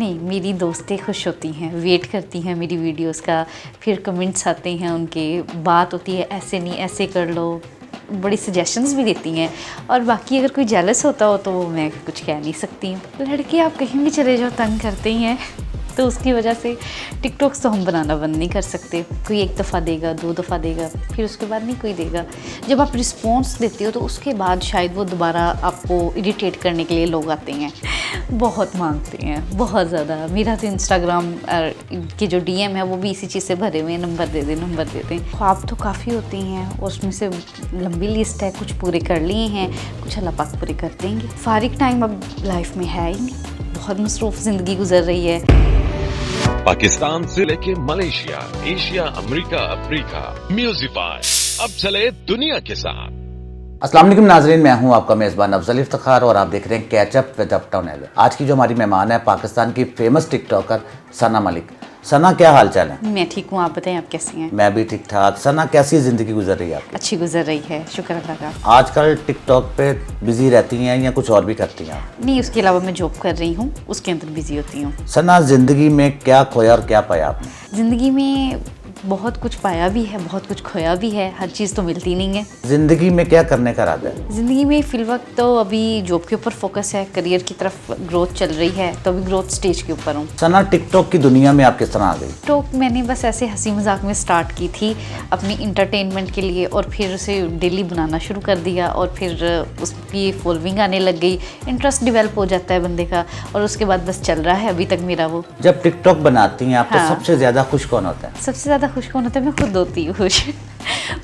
नहीं, मेरी दोस्तें खुश होती हैं, वेट करती हैं मेरी वीडियोस का, फिर कमेंट्स आते हैं उनके, बात होती है ऐसे नहीं ऐसे कर लो, बड़ी सजेशंस भी देती हैं। और बाकी अगर कोई जेलस होता हो तो मैं कुछ कह नहीं सकती हूँ। लड़के आप कहीं भी चले जाओ तंग करते ही हैं, तो उसकी वजह से टिकटॉक्स तो हम बनाना बंद नहीं कर सकते। कोई एक दफ़ा देगा, 2 दफ़ा देगा, फिर उसके बाद नहीं कोई देगा। जब आप रिस्पॉन्स देते हो तो उसके बाद शायद वो दोबारा आपको इरिटेट करने के लिए लोग आते हैं, बहुत मांगते हैं, बहुत ज़्यादा। मेरा तो इंस्टाग्राम के जो डीएम है वो भी इसी चीज़ से भरे हुए हैं, नंबर दे दें, नंबर दे दें। ख्वाब तो काफ़ी होते हैं और उसमें से लंबी लिस्ट है, कुछ पूरे कर लिए हैं, कुछ अल्लाह पाक पूरे कर देंगे। फारिग टाइम अब लाइफ में है ही नहीं, बहुत मसरूफ़ ज़िंदगी गुजर रही है। पाकिस्तान से लेके मलेशिया, एशिया, अमेरिका, अफ्रीका, म्यूजिफाई अब चले दुनिया के साथ। अस्सलाम वालेकुम नाजरीन, मैं हूं आपका मेज़बान अफजल इफ्तिखार और आप देख रहे हैं कैचअप विद अपटाउन एल। आज की जो हमारी मेहमान है पाकिस्तान की फेमस टिकटॉकर सना मलिक। सना, क्या हाल चाल है? मैं ठीक हूँ, आप बताएं आप कैसी हैं? मैं भी ठीक ठाक। सना, कैसी ज़िंदगी गुजर रही है आपकी? अच्छी गुजर रही है, शुक्र अल्लाह का। आजकल टिकटॉक पे बिजी रहती हैं या कुछ और भी करती हैं आप? नहीं, उसके अलावा मैं जॉब कर रही हूँ, उसके अंदर बिजी होती हूँ। सना, ज़िंदगी में क्या खोया और क्या पाया आपने? ज़िंदगी में बहुत कुछ पाया भी है, बहुत कुछ खोया भी है, हर चीज़ तो मिलती नहीं है। ज़िंदगी में क्या करने का इरादा है? ज़िंदगी में फ़िल वक्त तो अभी जॉब के ऊपर फोकस है, करियर की तरफ ग्रोथ चल रही है, तो अभी ग्रोथ स्टेज के ऊपर हूँ। सना, टिकटॉक की दुनिया में आप किस तरह आ गई? टिकटॉक मैंने बस ऐसे हंसी मजाक में स्टार्ट की थी अपनी इंटरटेनमेंट के लिए, और फिर उसे डेली बनाना शुरू कर दिया और फिर उसकी फॉलोइंग आने लग गई, इंटरेस्ट डेवलप हो जाता है बंदे का, और उसके बाद बस चल रहा है अभी तक मेरा वो। जब टिकटॉक बनाती हैं आप तो हाँ। सबसे ज़्यादा खुश कौन होता है? सबसे ज़्यादा खुश कौन होता है? मैं खुद होती हूँ खुश।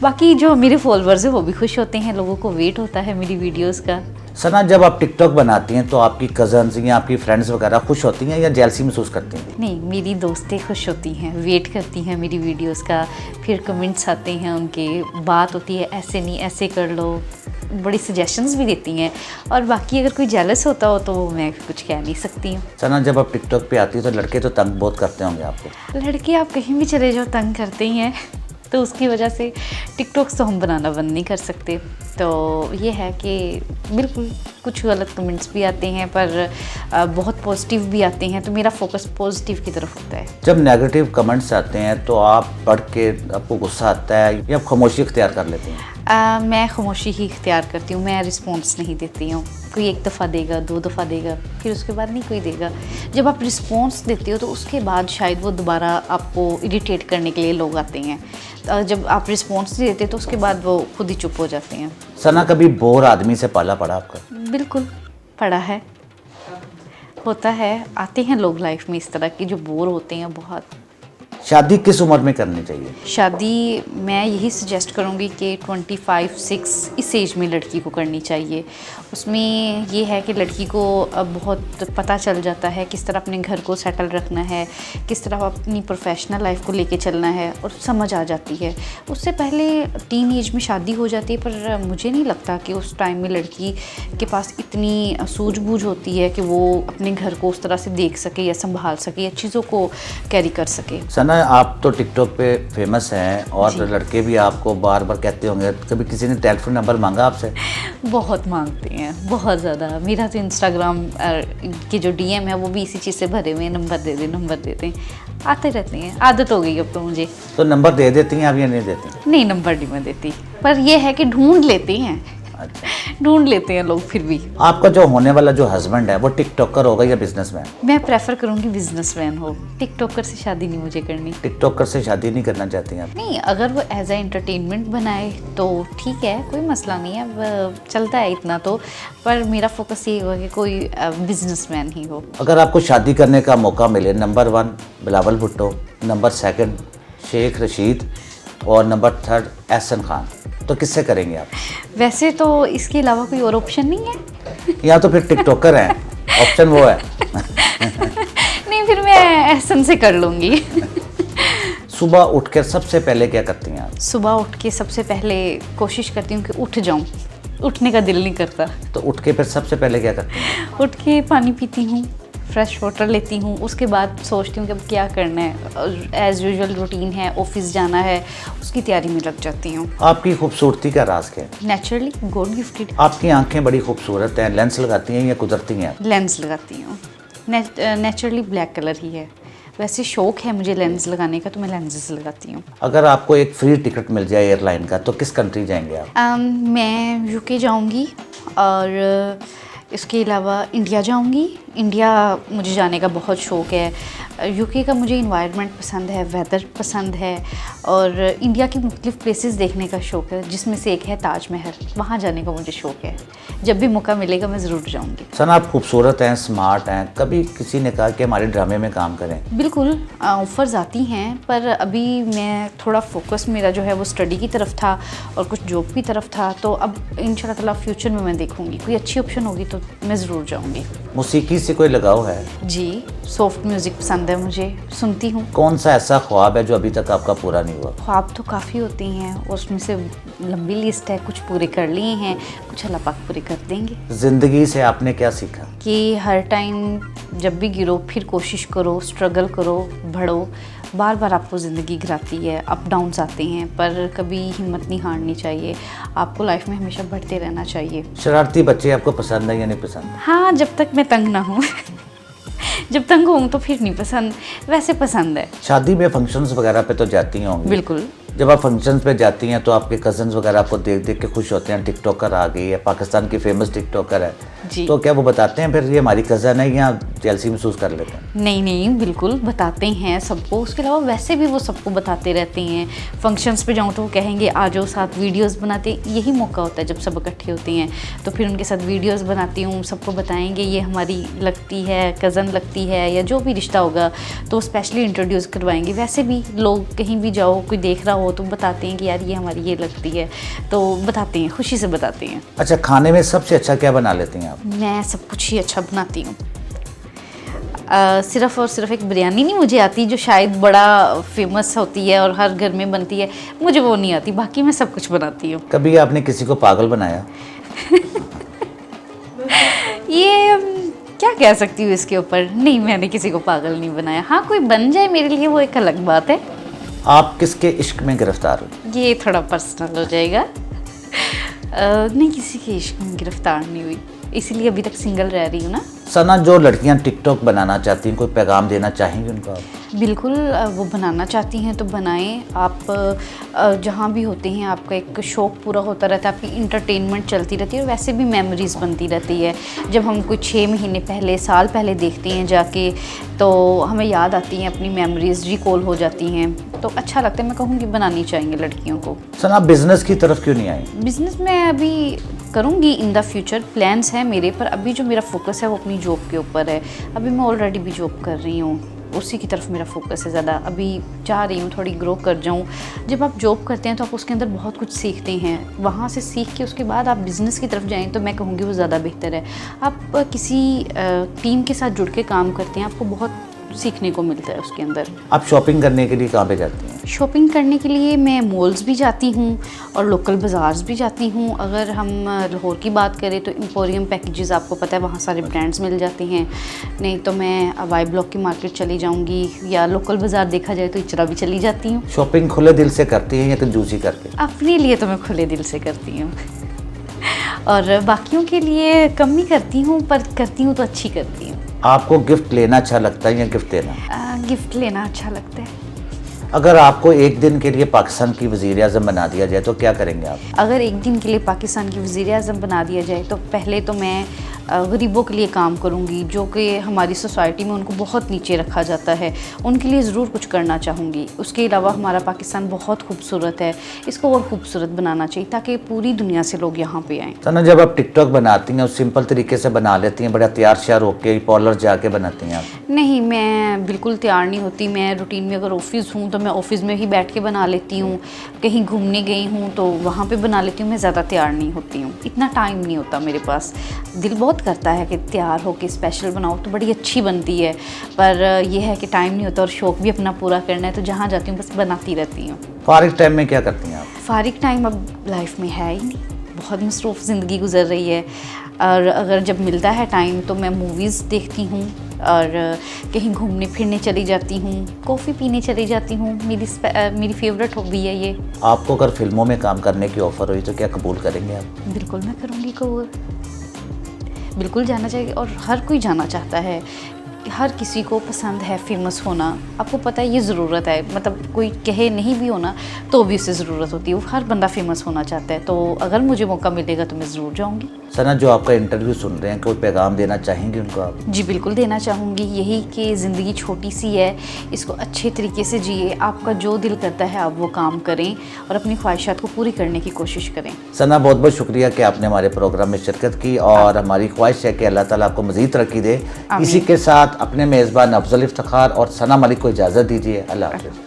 बाकी जो मेरे फॉलोअर्स हैं वो भी खुश होते हैं, लोगों को वेट होता है मेरी वीडियोस का। सना, जब आप टिकटॉक बनाती हैं तो आपकी कज़न्स या आपकी फ्रेंड्स वगैरह खुश होती हैं या जेलसी महसूस करती हैं? नहीं, मेरी दोस्तें खुश होती हैं, वेट करती हैं मेरी वीडियोस का, फिर कमेंट्स आते हैं उनके, बात होती है ऐसे नहीं ऐसे कर लो, बड़ी सजेशंस भी देती हैं। और बाकी अगर कोई जेलस होता हो तो मैं कुछ कह नहीं सकती हूँ। सना, जब आप टिकटॉक पे आती है तो लड़के तो तंग बहुत करते होंगे आपको? लड़के आप कहीं भी चले जाओ तंग करते ही हैं, तो उसकी वजह से टिकटॉक्स तो हम बनाना बंद नहीं कर सकते। तो ये है कि बिल्कुल कुछ गलत कमेंट्स भी आते हैं, पर बहुत पॉजिटिव भी आते हैं, तो मेरा फोकस पॉजिटिव की तरफ होता है। जब नेगेटिव कमेंट्स आते हैं तो आप पढ़ के आपको गुस्सा आता है या आप खामोशी इख्तियार कर लेते हैं? मैं खामोशी ही इख्तियार करती हूँ, मैं रिस्पॉन्स नहीं देती हूँ। कोई एक दफ़ा देगा, 2 दफ़ा देगा, फिर उसके बाद नहीं कोई देगा। जब आप रिस्पॉन्स देते हो तो उसके बाद शायद वो दोबारा आपको इरिटेट करने के लिए लोग आते हैं। जब आप रिस्पॉन्स नहीं देते तो उसके बाद वो खुद ही चुप हो जाते हैं। सना, कभी बोर आदमी से पाला पड़ा आपका? बिल्कुल पड़ा है, होता है, आते हैं लोग लाइफ में इस तरह के जो बोर होते हैं बहुत। शादी किस उम्र में करनी चाहिए? शादी मैं यही सजेस्ट करूँगी कि 25-6 इस एज में लड़की को करनी चाहिए। उसमें ये है कि लड़की को अब बहुत पता चल जाता है किस तरह अपने घर को सेटल रखना है, किस तरह अपनी प्रोफेशनल लाइफ को लेके चलना है, और समझ आ जाती है। उससे पहले टीन एज में शादी हो जाती है, पर मुझे नहीं लगता कि उस टाइम में लड़की के पास इतनी सूझबूझ होती है कि वो अपने घर को उस तरह से देख सके या संभाल सके या चीज़ों को कैरी कर सके। सना, आप तो टिकटॉक पे फेमस हैं और लड़के भी आपको बार बार कहते होंगे, कभी किसी ने टेलीफोन नंबर मांगा आपसे? बहुत मांगते हैं, बहुत ज़्यादा। मेरा तो इंस्टाग्राम के जो डीएम है वो भी इसी चीज़ से भरे हुए हैं, नंबर दे दें, नंबर दे दें, आते रहते हैं, आदत हो गई अब तो मुझे। तो नंबर दे देती हैं आप या नहीं देती? नहीं, नंबर नहीं मैं देती, पर यह है कि ढूंढ लेते हैं। अच्छा, ढूंढ लेते हैं लोग फिर भी। आपका जो होने वाला जो हस्बैंड है वो टिकटॉकर होगा या बिजनेसमैन? मैं प्रेफर करूँगी बिजनेसमैन हो, टिकटॉकर से शादी नहीं मुझे करनी। टिकटॉकर से शादी नहीं करना चाहती हैं आप? नहीं, अगर वो एज ए एंटरटेनमेंट बनाए तो ठीक है, कोई मसला नहीं है, अब चलता है इतना तो, पर मेरा फोकस ये होगा कि कोई बिजनेसमैन ही हो। अगर आपको शादी करने का मौका मिले, नंबर 1 बिलावल भुट्टो, नंबर 2 शेख रशीद और नंबर 3 एहसन खान, तो किससे करेंगे आप? वैसे तो इसके अलावा कोई और ऑप्शन नहीं है। या तो फिर टिकटॉकर हैं, ऑप्शन वो है। नहीं, फिर मैं एहसन से कर लूँगी। सुबह उठकर सबसे पहले क्या करती हैं आप? सुबह उठ के सबसे पहले कोशिश करती हूँ कि उठ जाऊँ, उठने का दिल नहीं करता। तो उठ के फिर सबसे पहले क्या करती हैं? उठ के पानी पीती हूँ, फ्रेश वाटर लेती हूँ, उसके बाद सोचती हूँ कि अब क्या करना है। एज़ यूजुअल रूटीन है, ऑफिस जाना है, उसकी तैयारी में लग जाती हूँ। आपकी खूबसूरती का राज क्या है? Naturally God gifted. आपकी आंखें बड़ी खूबसूरत हैं, लेंस लगाती हैं या कुदरती हैं? लेंस लगाती हूँ। नेचुरली ब्लैक कलर ही है। वैसे शौक है मुझे लेंस लगाने का, तो मैं लेंसेज लगाती हूँ। अगर आपको एक फ्री टिकट मिल जाए एयरलाइन का तो किस कंट्री जाएंगे आप? मैं यूके जाऊँगी और इसके अलावा इंडिया जाऊँगी। इंडिया मुझे जाने का बहुत शौक़ है। यूके का मुझे इन्वायरमेंट पसंद है, वेदर पसंद है और इंडिया की मुख्तलिफ़ प्लेसेस देखने का शौक़ है, जिसमें से एक है ताजमहल। वहाँ जाने का मुझे शौक़ है। जब भी मौका मिलेगा मैं ज़रूर जाऊँगी। सना, आप खूबसूरत हैं, स्मार्ट हैं, कभी किसी ने कहा कि हमारे ड्रामे में काम करें? बिल्कुल, ऑफ़र्स आती हैं, पर अभी मैं थोड़ा फोकस मेरा जो है वो स्टडी की तरफ था और कुछ जॉब की तरफ था। तो अब इंशाल्लाह ताला फ्यूचर में मैं देखूँगी, कोई अच्छी ऑप्शन होगी तो मैं ज़रूर जाऊँगी। मौसीकी से कोई लगाव है? जी, सॉफ्ट म्यूज़िक पसंद है मुझे, सुनती हूँ। कौन सा ऐसा ख्वाब है जो अभी तक आपका पूरा नहीं हुआ? ख्वाब तो काफ़ी होते हैं, उसमें से लंबी लिस्ट है। कुछ पूरे कर लिए हैं, कुछ अल्लाह पाक पूरे कर देंगे। ज़िंदगी से आपने क्या सीखा? कि हर टाइम जब भी गिरो फिर कोशिश करो, स्ट्रगल करो, बढ़ो। बार बार आपको ज़िंदगी गिराती है, अप डाउन्स आते हैं, पर कभी हिम्मत नहीं हारनी चाहिए। आपको लाइफ में हमेशा बढ़ते रहना चाहिए। शरारती बच्चे आपको पसंद है या नहीं पसंद? हाँ, जब तक मैं तंग ना हूँ। जब तंग हूँ तो फिर नहीं पसंद, वैसे पसंद है। शादी में फंक्शंस वगैरह पे तो जाती होंगी? बिल्कुल। जब आप फंक्शंस पे जाती हैं तो आपके कजन्स वगैरह आपको देख देख के खुश होते हैं, टिकटॉकर आ गई है, पाकिस्तान की फेमस टिकटॉकर है जी। तो क्या वो बताते हैं फिर ये हमारी कज़न है या जेलसी महसूस कर लेते हैं? नहीं नहीं, बिल्कुल बताते हैं सबको। उसके अलावा वैसे भी वो सबको बताते रहते हैं। फंक्शंस पे जाऊँ तो वो कहेंगे आ जाओ साथ वीडियोस बनाते। यही मौका होता है जब सब इकट्ठे होते हैं, तो फिर उनके साथ वीडियोस बनाती हूँ। सबको बताएंगे ये हमारी लगती है, कज़न लगती है, या जो भी रिश्ता होगा तो स्पेशली इंट्रोड्यूस करवाएंगे। वैसे भी लोग कहीं भी जाओ, कोई देख रहा हो तो बताते हैं कि यार ये हमारी ये लगती है, तो बताते हैं, खुशी से बताते हैं। अच्छा, खाने में सबसे अच्छा क्या बना लेती हैं आप? मैं सब कुछ ही अच्छा बनाती हूँ। सिर्फ़ और सिर्फ एक बिरयानी नहीं मुझे आती, जो शायद बड़ा फेमस होती है और हर घर में बनती है, मुझे वो नहीं आती। बाकी मैं सब कुछ बनाती हूँ। कभी आपने किसी को पागल बनाया? ये क्या कह सकती हूँ इसके ऊपर? नहीं, मैंने किसी को पागल नहीं बनाया। हाँ, कोई बन जाए मेरे लिए वो एक अलग बात है। आप किसके इश्क में गिरफ्तार हो? ये थोड़ा पर्सनल हो जाएगा। नहीं, किसी के इश्क में गिरफ्तार नहीं हुई, इसीलिए अभी तक सिंगल रह रही हूँ ना। सना, जो लड़कियां टिकटॉक बनाना चाहती हैं, कोई पैगाम देना चाहेंगी उनको आप? बिल्कुल, वो बनाना चाहती हैं तो बनाएं। आप जहाँ भी होते हैं आपका एक शौक़ पूरा होता रहता है, आपकी इंटरटेनमेंट चलती रहती है और वैसे भी मेमोरीज़ बनती रहती है। जब हम कोई 6 महीने पहले, साल पहले देखते हैं जाके, तो हमें याद आती हैं, अपनी मेमोरीज़ रिकॉल हो जाती हैं, तो अच्छा लगता है। मैं कहूँगी बनानी चाहिए लड़कियों को। सना, बिजनेस की तरफ क्यों नहीं आई? बिज़नेस में अभी करूँगी इन द फ्यूचर, प्लान्स हैं मेरे, पर अभी जो मेरा फोकस है वो अपनी जॉब के ऊपर है। अभी मैं ऑलरेडी भी जॉब कर रही हूँ, उसी की तरफ मेरा फोकस है ज़्यादा। अभी चाह रही हूँ थोड़ी ग्रो कर जाऊँ। जब आप जॉब करते हैं तो आप उसके अंदर बहुत कुछ सीखते हैं, वहाँ से सीख के उसके बाद आप बिज़नेस की तरफ जाएँ तो मैं कहूँगी वो ज़्यादा बेहतर है। आप किसी टीम के साथ जुड़ के काम करते हैं, आपको बहुत सीखने को मिलता है उसके अंदर। आप शॉपिंग करने के लिए कहाँ पे जाती हैं? शॉपिंग करने के लिए मैं मॉल्स भी जाती हूँ और लोकल बाज़ार्स भी जाती हूँ। अगर हम लाहौर की बात करें तो एम्पोरियम पैकेजेस, आपको पता है वहाँ सारे ब्रांड्स मिल जाते हैं। नहीं तो मैं वाई ब्लॉक की मार्केट चली जाऊँगी, या लोकल बाज़ार देखा जाए तो इचरा भी चली जाती हूँ। शॉपिंग खुले दिल से करती हैं या कंजूसी करके? अपने लिए तो मैं खुले दिल से करती हूँ और बाकियों के लिए कम ही करती हूँ, पर करती हूँ तो अच्छी करती हूँ। आपको गिफ्ट लेना अच्छा लगता है या गिफ्ट देना? गिफ्ट लेना अच्छा लगता है। अगर आपको एक दिन के लिए पाकिस्तान की वज़ीर आज़म बना दिया जाए तो क्या करेंगे आप? अगर एक दिन के लिए पाकिस्तान की वज़ीर आज़म बना दिया जाए तो पहले तो मैं गरीबों के लिए काम करूंगी, जो कि हमारी सोसाइटी में उनको बहुत नीचे रखा जाता है, उनके लिए ज़रूर कुछ करना चाहूँगी। उसके अलावा हमारा पाकिस्तान बहुत खूबसूरत है, इसको और खूबसूरत बनाना चाहिए ताकि पूरी दुनिया से लोग यहाँ पे आएँ। सना, जब आप टिकटॉक बनाती हैं उस सिंपल तरीके से बना लेती हैं, बड़ा तैयार श्यार होकर पार्लर जाके बनाती हैं आप? नहीं, मैं बिल्कुल तैयार नहीं होती। मैं रूटीन में अगर ऑफिस हूँ तो मैं ऑफिस में ही बैठ के बना लेती हूँ, कहीं घूमने गई हूँ तो वहाँ पे बना लेती हूँ। मैं ज़्यादा तैयार नहीं होती हूँ, इतना टाइम नहीं होता मेरे पास। दिल बहुत करता है कि तैयार हो के स्पेशल बनाओ तो बड़ी अच्छी बनती है, पर यह है कि टाइम नहीं होता और शौक़ भी अपना पूरा करना है, तो जहाँ जाती हूँ बस बनाती रहती हूँ। फारिग टाइम में क्या करती हैं आप? फारिग टाइम अब लाइफ में है ही नहीं, बहुत मसरूफ़ ज़िंदगी गुजर रही है, और अगर जब मिलता है टाइम तो मैं मूवीज़ देखती हूँ और कहीं घूमने फिरने चली जाती हूँ, कॉफ़ी पीने चली जाती हूँ। मेरी फेवरेट हॉबी है ये। आपको अगर फिल्मों में काम करने की ऑफ़र हुई तो क्या कबूल करेंगे आप? बिल्कुल मैं करूँगी कबूल, बिल्कुल जाना चाहिए और हर कोई जाना चाहता है, हर किसी को पसंद है फेमस होना, आपको पता है ये ज़रूरत है, मतलब कोई कहे नहीं भी होना तो भी उसे ज़रूरत होती है, हर बंदा फेमस होना चाहता है। तो अगर मुझे मौका मिलेगा तो मैं ज़रूर जाऊँगी। सना, जो आपका इंटरव्यू सुन रहे हैं, कोई पैगाम देना चाहेंगे उनको आप? जी बिल्कुल देना चाहूँगी, यही कि ज़िंदगी छोटी सी है, इसको अच्छे तरीके से जिए, आपका जो दिल करता है आप वो काम करें और अपनी ख्वाहिशात को पूरी करने की कोशिश करें। सना, बहुत बहुत शुक्रिया कि आपने हमारे प्रोग्राम में शिरकत की और हमारी ख्वाहिश है कि अल्लाह ताला आपको मज़ीद तरक्की दे। इसी के साथ अपने मेज़बान अफजल इफ्तिखार और सना मलिक को इजाज़त दीजिए। अल्लाह हाफ़िज़।